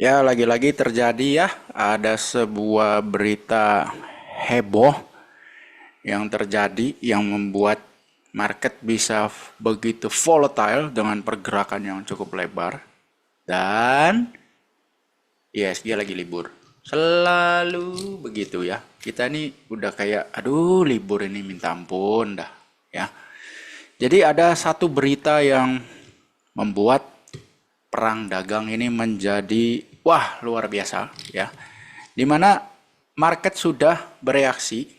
Ya, lagi-lagi terjadi ya, ada sebuah berita heboh yang terjadi yang membuat market bisa begitu volatile dengan pergerakan yang cukup lebar. Dan ISG lagi libur. Selalu begitu ya. Kita nih udah kayak, aduh libur ini minta ampun dah ya. Jadi ada satu berita yang membuat perang dagang ini menjadi wah luar biasa ya. Di mana market sudah bereaksi,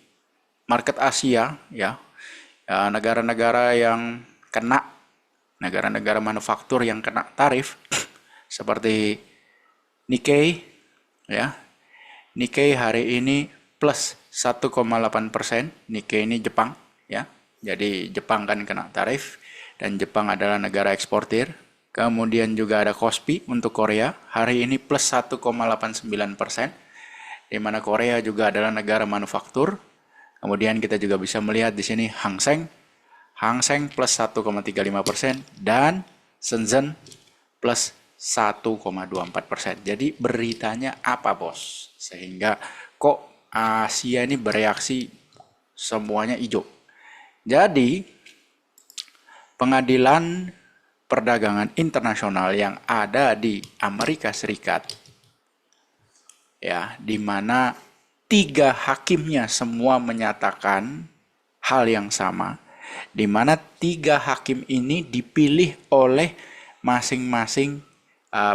market Asia ya, negara-negara yang kena, negara-negara manufaktur yang kena tarif seperti Nikkei ya. Nikkei hari ini plus 1,8%. Nikkei ini Jepang ya. Jadi Jepang kan kena tarif dan Jepang adalah negara eksportir. Kemudian juga ada Kospi untuk Korea hari ini plus 1,89%, di mana Korea juga adalah negara manufaktur. Kemudian kita juga bisa melihat di sini Hang Seng plus 1,35% dan Shenzhen plus 1,24%. Jadi beritanya apa bos? Sehingga kok Asia ini bereaksi semuanya hijau. Jadi pengadilan perdagangan internasional yang ada di Amerika Serikat ya, di mana tiga hakimnya semua menyatakan hal yang sama, di mana tiga hakim ini dipilih oleh masing-masing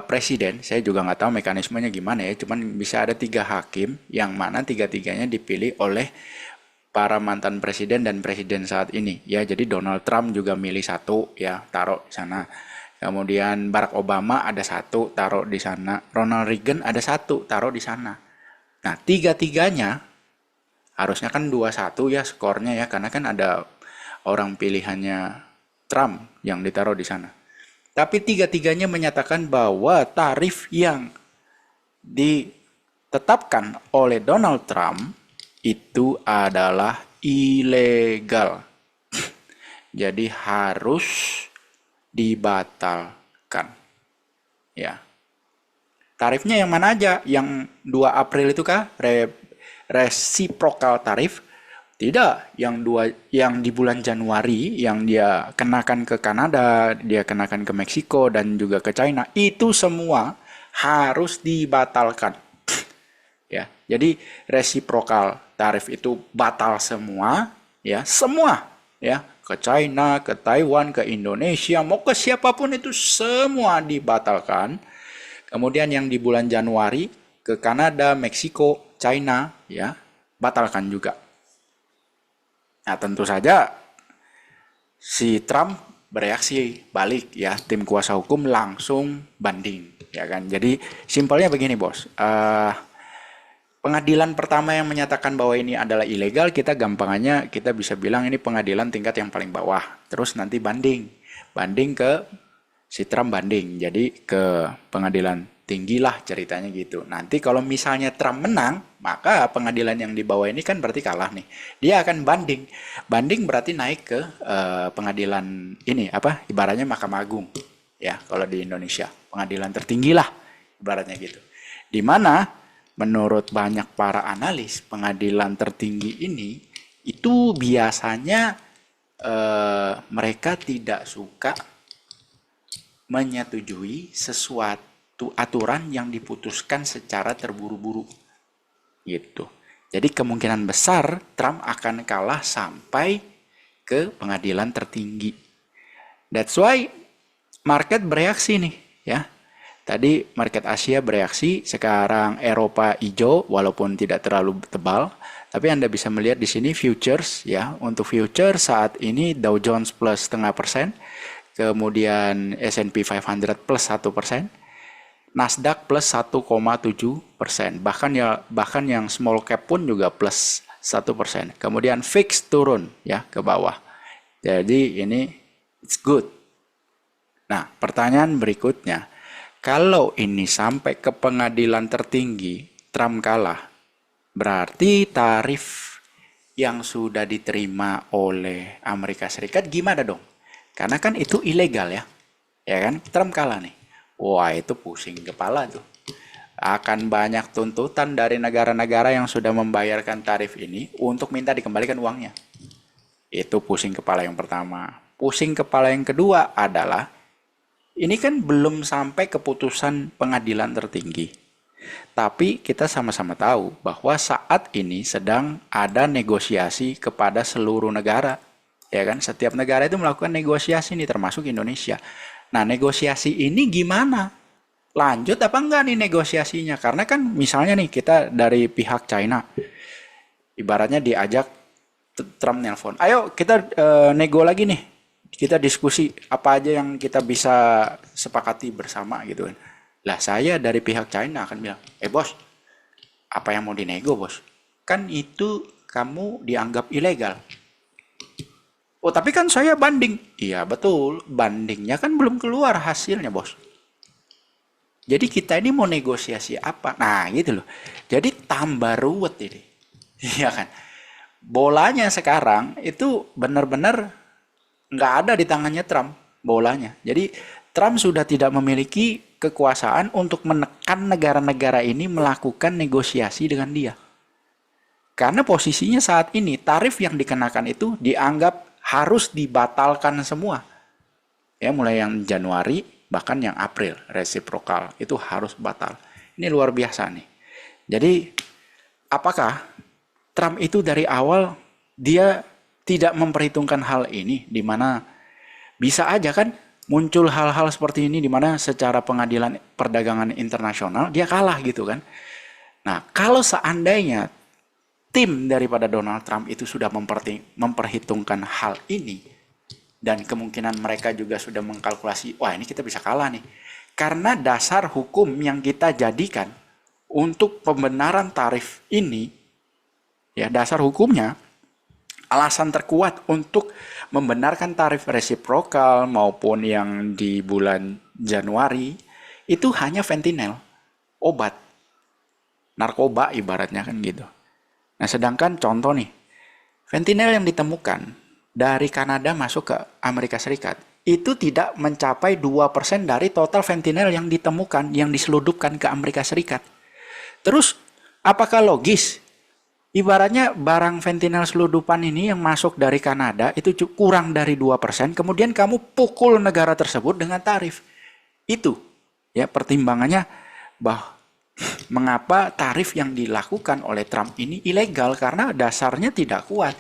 presiden. Saya juga nggak tahu mekanismenya gimana ya, cuman bisa ada tiga hakim yang mana tiga-tiganya dipilih oleh para mantan presiden dan presiden saat ini ya. Jadi Donald Trump juga milih satu ya, taruh di sana. Kemudian Barack Obama ada satu, taruh di sana. Ronald Reagan ada satu, taruh di sana. Nah, tiga-tiganya harusnya kan 2-1 ya skornya ya, karena kan ada orang pilihannya Trump yang ditaruh di sana. Tapi tiga-tiganya menyatakan bahwa tarif yang ditetapkan oleh Donald Trump itu adalah ilegal. Jadi harus dibatalkan. Ya. Tarifnya yang mana aja? Yang 2 April itu kah? Reciprocal tarif? Tidak, yang di bulan Januari yang dia kenakan ke Kanada, dia kenakan ke Meksiko dan juga ke China, itu semua harus dibatalkan. Ya, jadi reciprocal tarif itu batal semua, ya, semua, ya, ke China, ke Taiwan, ke Indonesia, mau ke siapapun itu semua dibatalkan. Kemudian yang di bulan Januari ke Kanada, Meksiko, China, ya, batalkan juga. Nah, tentu saja si Trump bereaksi balik ya, tim kuasa hukum langsung banding, ya kan. Jadi simpelnya begini, Bos. Pengadilan pertama yang menyatakan bahwa ini adalah ilegal, kita gampangannya kita bisa bilang ini pengadilan tingkat yang paling bawah. Terus nanti banding. Banding ke si Trump banding. Jadi ke pengadilan tinggi lah ceritanya gitu. Nanti kalau misalnya Trump menang, maka pengadilan yang di bawah ini kan berarti kalah nih. Dia akan banding. Banding berarti naik ke pengadilan ini apa? Ibaratnya Mahkamah Agung. Ya, kalau di Indonesia, pengadilan tertinggi lah ibaratnya gitu. Di mana menurut banyak para analis, pengadilan tertinggi ini itu biasanya mereka tidak suka menyetujui sesuatu aturan yang diputuskan secara terburu-buru gitu. Jadi kemungkinan besar Trump akan kalah sampai ke pengadilan tertinggi. That's why market bereaksi nih ya. Tadi market Asia bereaksi, sekarang Eropa hijau walaupun tidak terlalu tebal. Tapi Anda bisa melihat di sini futures ya. Untuk futures saat ini Dow Jones plus 0,5%, kemudian S&P 500 plus 1%, Nasdaq plus 1,7%. Bahkan yang small cap pun juga plus 1%. Kemudian VIX turun ya ke bawah. Jadi ini it's good. Nah, pertanyaan berikutnya, kalau ini sampai ke pengadilan tertinggi, Trump kalah, berarti tarif yang sudah diterima oleh Amerika Serikat gimana dong? Karena kan itu ilegal ya, ya kan? Trump kalah nih. Wah itu pusing kepala tuh. akan banyak tuntutan dari negara-negara yang sudah membayarkan tarif ini untuk minta dikembalikan uangnya. Itu pusing kepala yang pertama. Pusing kepala yang kedua adalah, ini kan belum sampai keputusan pengadilan tertinggi. Tapi kita sama-sama tahu bahwa saat ini sedang ada negosiasi kepada seluruh negara. Ya kan, setiap negara itu melakukan negosiasi nih, termasuk Indonesia. Nah, negosiasi ini gimana? Lanjut apa enggak nih negosiasinya? Karena kan misalnya nih kita dari pihak China, ibaratnya diajak Trump nelpon, ayo kita nego lagi nih, kita diskusi apa aja yang kita bisa sepakati bersama gitu kan. Lah saya dari pihak China akan bilang, bos, apa yang mau dinego bos? Kan itu kamu dianggap ilegal. Oh tapi kan saya banding. Iya betul, bandingnya kan belum keluar hasilnya bos. Jadi kita ini mau negosiasi apa? Nah gitu loh. Jadi tambah ruwet ini. Iya kan. Bolanya sekarang itu benar-benar nggak ada di tangannya Trump bolanya. Jadi Trump sudah tidak memiliki kekuasaan untuk menekan negara-negara ini melakukan negosiasi dengan dia. Karena posisinya saat ini tarif yang dikenakan itu dianggap harus dibatalkan semua. Ya mulai yang Januari bahkan yang April resiprokal itu harus batal. Ini luar biasa nih. Jadi apakah Trump itu dari awal dia tidak memperhitungkan hal ini, di mana bisa aja kan muncul hal-hal seperti ini di mana secara pengadilan perdagangan internasional dia kalah gitu kan. Nah, kalau seandainya tim daripada Donald Trump itu sudah memperhitungkan hal ini, dan kemungkinan mereka juga sudah mengkalkulasi, wah ini kita bisa kalah nih. Karena dasar hukum yang kita jadikan untuk pembenaran tarif ini, ya dasar hukumnya, alasan terkuat untuk membenarkan tarif resiprokal maupun yang di bulan Januari, itu hanya fentanyl, obat, narkoba ibaratnya kan gitu. Nah, sedangkan contoh nih, fentanyl yang ditemukan dari Kanada masuk ke Amerika Serikat, itu tidak mencapai 2% dari total fentanyl yang ditemukan, yang diseludupkan ke Amerika Serikat. Terus, apakah logis? Ibaratnya barang fentanyl seludupan ini yang masuk dari Kanada, itu kurang dari 2%, kemudian kamu pukul negara tersebut dengan tarif. Itu, ya pertimbangannya bahwa mengapa tarif yang dilakukan oleh Trump ini ilegal, karena dasarnya tidak kuat.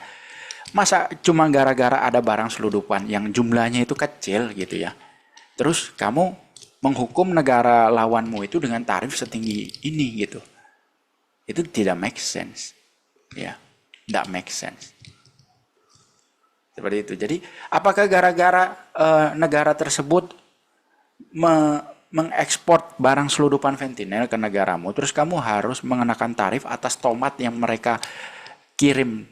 Masa cuma gara-gara ada barang seludupan yang jumlahnya itu kecil gitu ya, terus kamu menghukum negara lawanmu itu dengan tarif setinggi ini gitu. Itu tidak make sense. Ya, tidak make sense. Seperti itu. Jadi apakah gara-gara negara tersebut mengekspor barang seludupan fentanyl ke negaramu, terus kamu harus mengenakan tarif atas tomat yang mereka kirim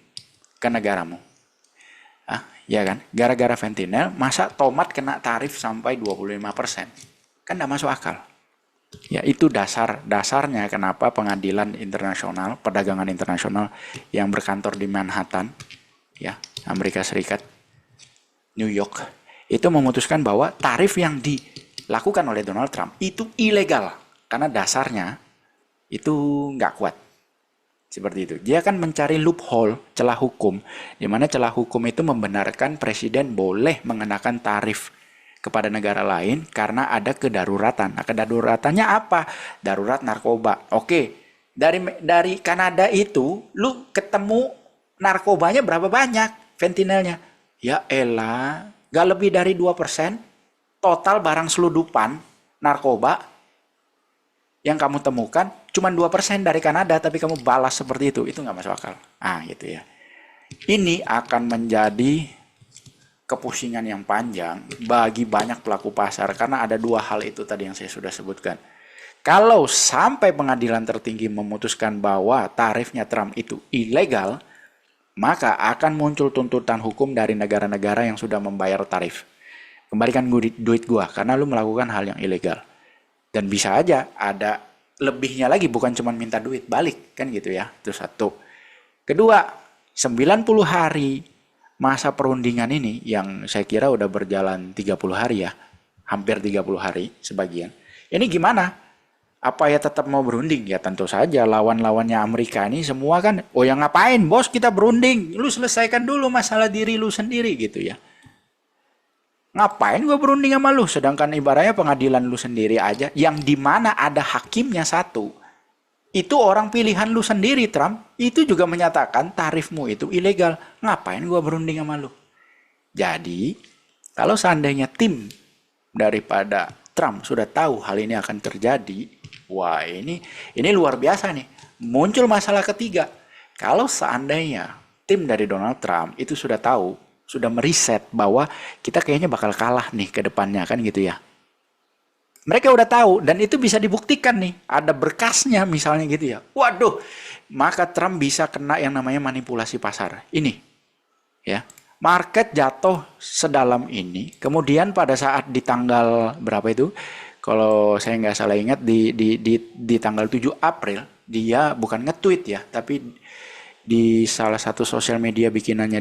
ke negaramu? Ah, ya kan? Gara-gara fentanyl, masa tomat kena tarif sampai 25%? Kan tidak masuk akal. Ya, itu dasarnya kenapa pengadilan internasional, perdagangan internasional yang berkantor di Manhattan, ya, Amerika Serikat, New York, itu memutuskan bahwa tarif yang dilakukan oleh Donald Trump itu ilegal karena dasarnya itu nggak kuat. Seperti itu. Dia akan mencari loophole, celah hukum, di mana celah hukum itu membenarkan presiden boleh mengenakan tarif kepada negara lain karena ada kedaruratan. Nah, kedaruratannya apa? Darurat narkoba. Oke, dari Kanada itu, lu ketemu narkobanya berapa banyak? Fentanylnya? Ya elah, gak lebih dari 2% total barang seludupan narkoba yang kamu temukan cuma 2% dari Kanada, tapi kamu balas seperti itu nggak masuk akal. Ah, gitu ya. Ini akan menjadi kepusingan yang panjang bagi banyak pelaku pasar karena ada dua hal itu tadi yang saya sudah sebutkan. Kalau sampai pengadilan tertinggi memutuskan bahwa tarifnya Trump itu ilegal, maka akan muncul tuntutan hukum dari negara-negara yang sudah membayar tarif. Kembalikan duit gua karena lu melakukan hal yang ilegal. Dan bisa aja ada lebihnya lagi, bukan cuma minta duit balik kan gitu ya. Itu satu. Kedua, 90 hari masa perundingan ini yang saya kira udah berjalan 30 hari ya. Hampir 30 hari sebagian. Ini gimana? Apa ya tetap mau berunding? Ya tentu saja lawan-lawannya Amerika ini semua kan, oh yang ngapain bos kita berunding? Lu selesaikan dulu masalah diri lu sendiri gitu ya. Ngapain gue berunding sama lu? Sedangkan ibaratnya pengadilan lu sendiri aja, yang dimana ada hakimnya satu. Itu orang pilihan lu sendiri, Trump. Itu juga menyatakan tarifmu itu ilegal. Ngapain gue berunding sama lu? Jadi, kalau seandainya tim daripada Trump sudah tahu hal ini akan terjadi, wah ini luar biasa nih. Muncul masalah ketiga. Kalau seandainya tim dari Donald Trump itu sudah tahu, sudah meriset bahwa kita kayaknya bakal kalah nih ke depannya kan gitu ya. Mereka udah tahu dan itu bisa dibuktikan nih, ada berkasnya misalnya gitu ya. Waduh, maka Trump bisa kena yang namanya manipulasi pasar. Ini ya. Market jatuh sedalam ini, kemudian pada saat di tanggal berapa itu? Kalau saya nggak salah ingat di tanggal 7 April dia bukan nge-tweet ya, tapi di salah satu sosial media bikinannya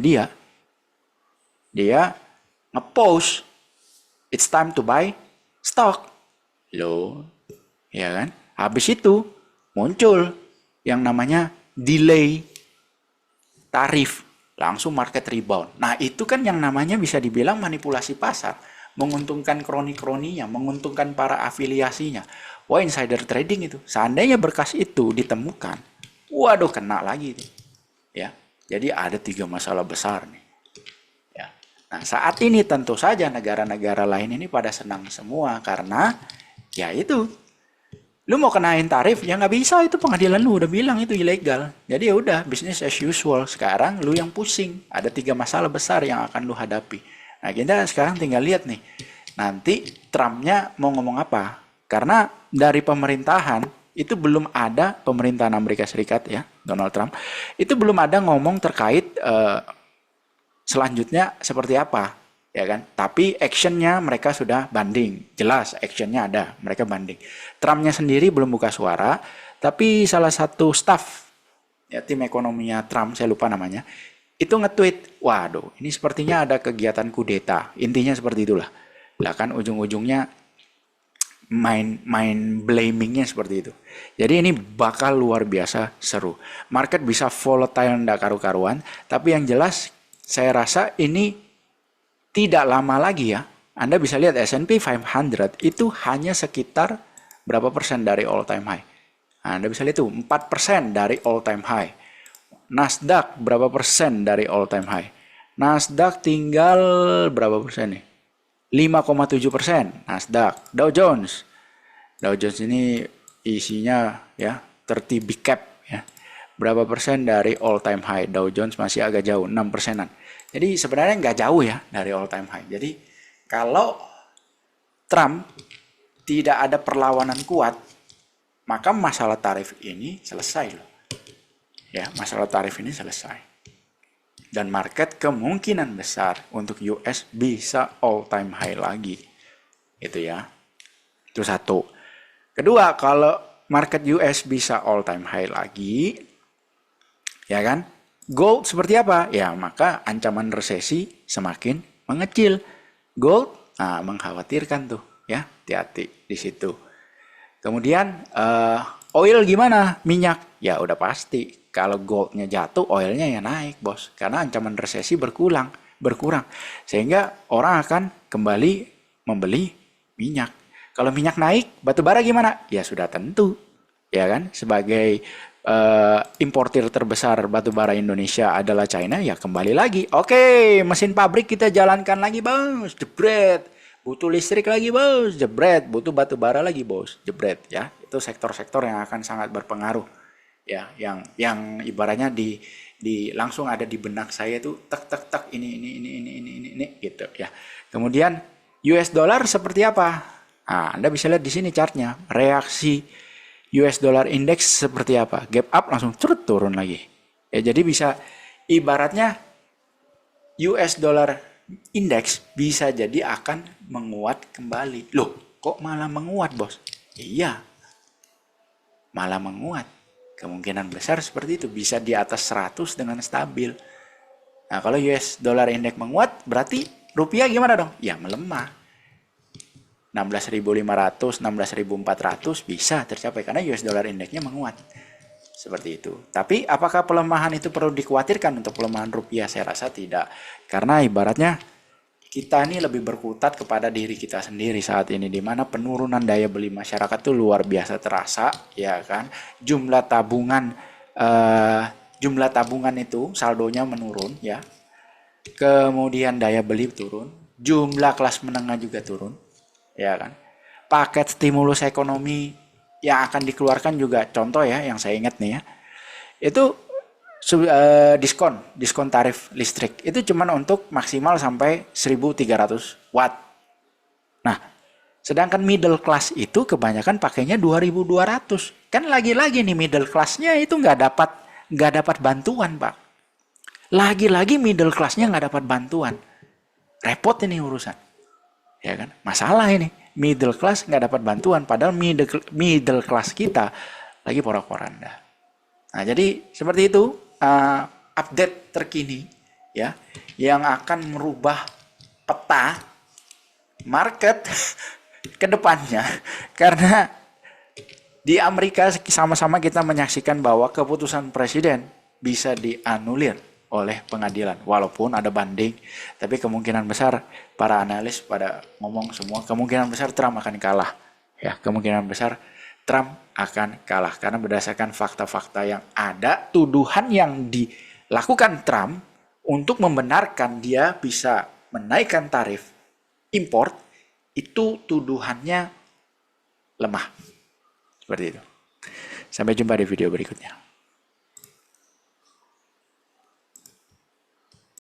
dia nge-post it's time to buy stock. Loh, ya kan? Habis itu muncul yang namanya delay tarif, langsung market rebound. Nah, itu kan yang namanya bisa dibilang manipulasi pasar, menguntungkan kroni-kroninya, menguntungkan para afiliasinya. Wah, insider trading itu. Seandainya berkas itu ditemukan, waduh kena lagi itu. Ya. Jadi ada 3 masalah besar nih. Ya. Nah, saat ini tentu saja negara-negara lain ini pada senang semua karena ya itu, lu mau kenain tarif ya nggak bisa, itu pengadilan lu udah bilang itu ilegal. Jadi ya udah business as usual. Sekarang lu yang pusing. Ada 3 masalah besar yang akan lu hadapi. Nah kita sekarang tinggal lihat nih. Nanti Trumpnya mau ngomong apa? Karena dari pemerintahan itu belum ada, pemerintahan Amerika Serikat ya, Donald Trump itu belum ada ngomong terkait selanjutnya seperti apa. Ya kan? Tapi actionnya mereka sudah banding, jelas actionnya ada, mereka banding. Trumpnya sendiri belum buka suara, tapi salah satu staff ya tim ekonominya Trump, saya lupa namanya, itu nge-tweet, waduh ini sepertinya ada kegiatan kudeta, intinya seperti itulah. Lah kan ujung-ujungnya main blamingnya seperti itu. Jadi ini bakal luar biasa seru. Market bisa volatile ndak karu-karuan, tapi yang jelas saya rasa ini tidak lama lagi ya, Anda bisa lihat S&P 500 itu hanya sekitar berapa persen dari all time high. Nah, Anda bisa lihat tuh 4% dari all time high. Nasdaq berapa persen dari all time high. Nasdaq tinggal berapa persen nih? 5,7% Nasdaq. Dow Jones ini isinya ya 30 big cap ya. Berapa persen dari all time high? Dow Jones masih agak jauh, 6 persenan. Jadi sebenarnya nggak jauh ya dari all time high. Jadi kalau Trump tidak ada perlawanan kuat, maka masalah tarif ini selesai loh. Ya, masalah tarif ini selesai. Dan market kemungkinan besar untuk US bisa all time high lagi. Itu ya. Itu satu. Kedua, kalau market US bisa all time high lagi, ya kan? Gold seperti apa? Ya, maka ancaman resesi semakin mengecil. Gold mengkhawatirkan tuh, ya. Hati-hati di situ. Kemudian oil gimana? Minyak. Ya udah pasti. Kalau goldnya jatuh, oilnya ya naik, bos. Karena ancaman resesi berkurang. Sehingga orang akan kembali membeli minyak. Kalau minyak naik, batu bara gimana? Ya sudah tentu. Ya kan? Sebagai importir terbesar batu bara Indonesia adalah China, ya kembali lagi. Oke, mesin pabrik kita jalankan lagi, bos. Jebret. Butuh listrik lagi, bos. Jebret. Butuh batu bara lagi, bos. Jebret, ya. Itu sektor-sektor yang akan sangat berpengaruh. Ya, yang ibaratnya di langsung ada di benak saya tuh tek ini gitu ya. Kemudian US dollar seperti apa? Nah, Anda bisa lihat di sini chartnya. Reaksi US dollar index seperti apa? Gap up langsung turun lagi. Ya, jadi bisa ibaratnya US dollar index bisa jadi akan menguat kembali. Loh, kok malah menguat, bos? Iya. Malah menguat. Kemungkinan besar seperti itu, bisa di atas 100 dengan stabil. Nah, kalau US dollar index menguat, berarti rupiah gimana dong? Ya melemah. 16.500, 16.400 bisa tercapai karena US dollar indeksnya menguat. Seperti itu. Tapi apakah pelemahan itu perlu dikhawatirkan untuk pelemahan rupiah? Saya rasa tidak. Karena ibaratnya kita ini lebih berkutat kepada diri kita sendiri saat ini, di mana penurunan daya beli masyarakat itu luar biasa terasa, ya kan? Jumlah tabungan itu saldonya menurun, ya. Kemudian daya beli turun, jumlah kelas menengah juga turun, ya kan? Paket stimulus ekonomi yang akan dikeluarkan juga, contoh ya, yang saya ingat nih ya, itu diskon tarif listrik itu cuman untuk maksimal sampai 1.300 watt. Nah, sedangkan middle class itu kebanyakan pakainya 2.200. Kan lagi-lagi nih middle classnya itu nggak dapat bantuan, Pak. Lagi-lagi middle classnya nggak dapat bantuan. Repot ini urusan. Ya kan? Masalah ini. Middle class nggak dapat bantuan, padahal middle class kita lagi porak-poranda. Nah, jadi seperti itu update terkini ya yang akan merubah peta market ke depannya, karena di Amerika sama-sama kita menyaksikan bahwa keputusan presiden bisa dianulir oleh pengadilan walaupun ada banding, tapi kemungkinan besar para analis pada ngomong semua kemungkinan besar Trump akan kalah ya, kemungkinan besar Trump akan kalah karena berdasarkan fakta-fakta yang ada, tuduhan yang dilakukan Trump untuk membenarkan dia bisa menaikkan tarif import itu tuduhannya lemah. Seperti itu. Sampai jumpa di video berikutnya.